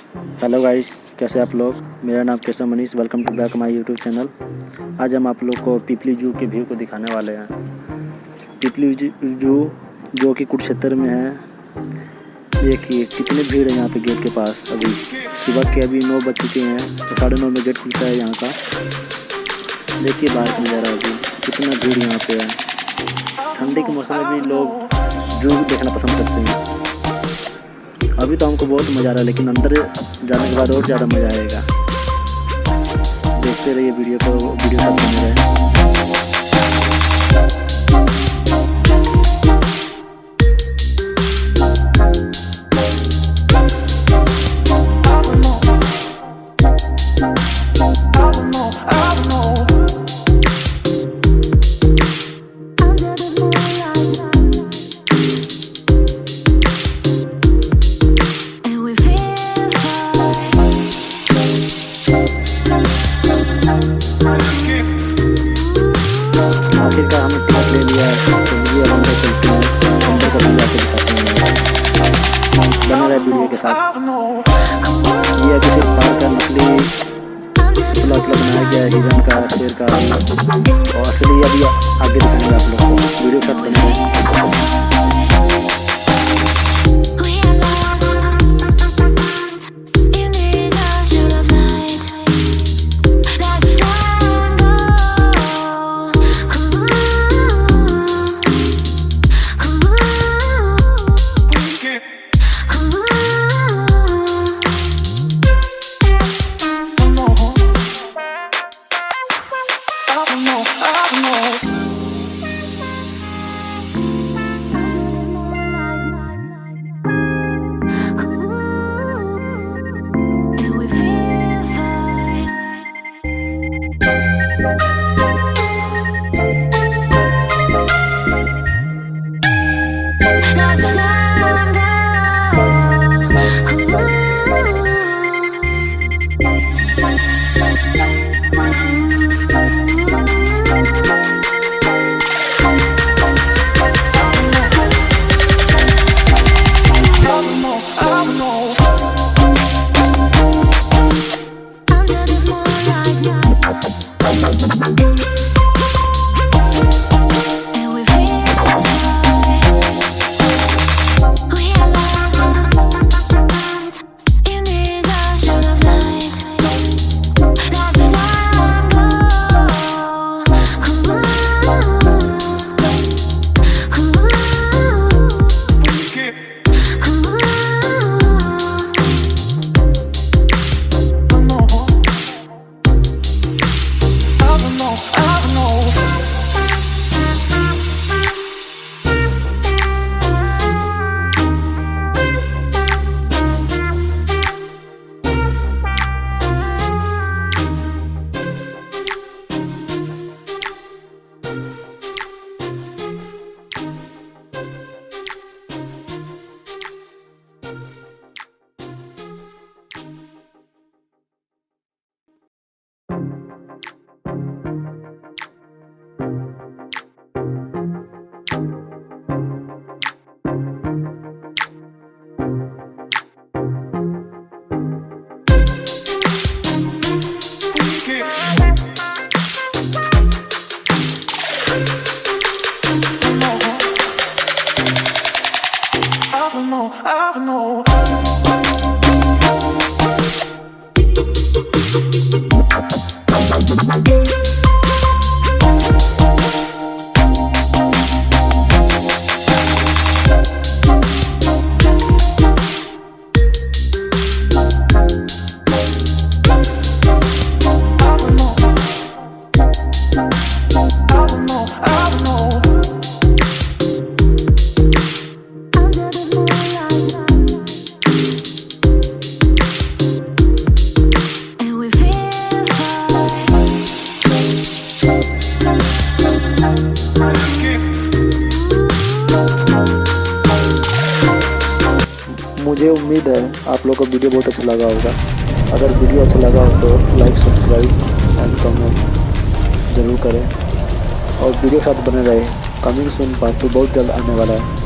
Hello guys, कैसे आप लोग। मेरा नाम कैसा Manish. Welcome to back my YouTube channel. आज हम आप लोग को पिपली जू के व्यू को दिखाने वाले हैं। पिपली जू जो कि कुरुक्षेत्र में है। देखिए कितनी भीड़ है यहाँ पे गेट के पास। अभी सुबह के 9 बज चुके हैं तो 9:30 में गेट खुलता है यहाँ का। देखिए बाहर का नज़ारा, अभी कितना भीड़ यहाँ पे है। ठंडी के मौसम में भी लोग जू देखना पसंद करते हैं। अभी तो हमको बहुत मज़ा आ रहा है, लेकिन अंदर जाने के बाद और ज़्यादा मज़ा आएगा। देखते रहिए वीडियो साथ बने रहे। आखिरकार हमने टिकट ले लिया है, तो मुझे अब अंदर चलते हैं। अंदर का व्यू आपको दिखाते हैं। बने रहे वीडियो के साथ। ये अभी सिर्फ पार्क का नकली पुतला बनाया गया है, हिरन का, शेर का, और असली अभी आगे दिखाएंगे आप लोग को। वीडियो के साथ बने रहे। I know. मुझे उम्मीद है आप लोगों को वीडियो बहुत अच्छा लगा होगा। अगर वीडियो अच्छा लगा हो तो लाइक, सब्सक्राइब एंड कमेंट ज़रूर करें और वीडियो के साथ बने रहे। कमिंग सून पार्ट 2 बहुत जल्द आने वाला है।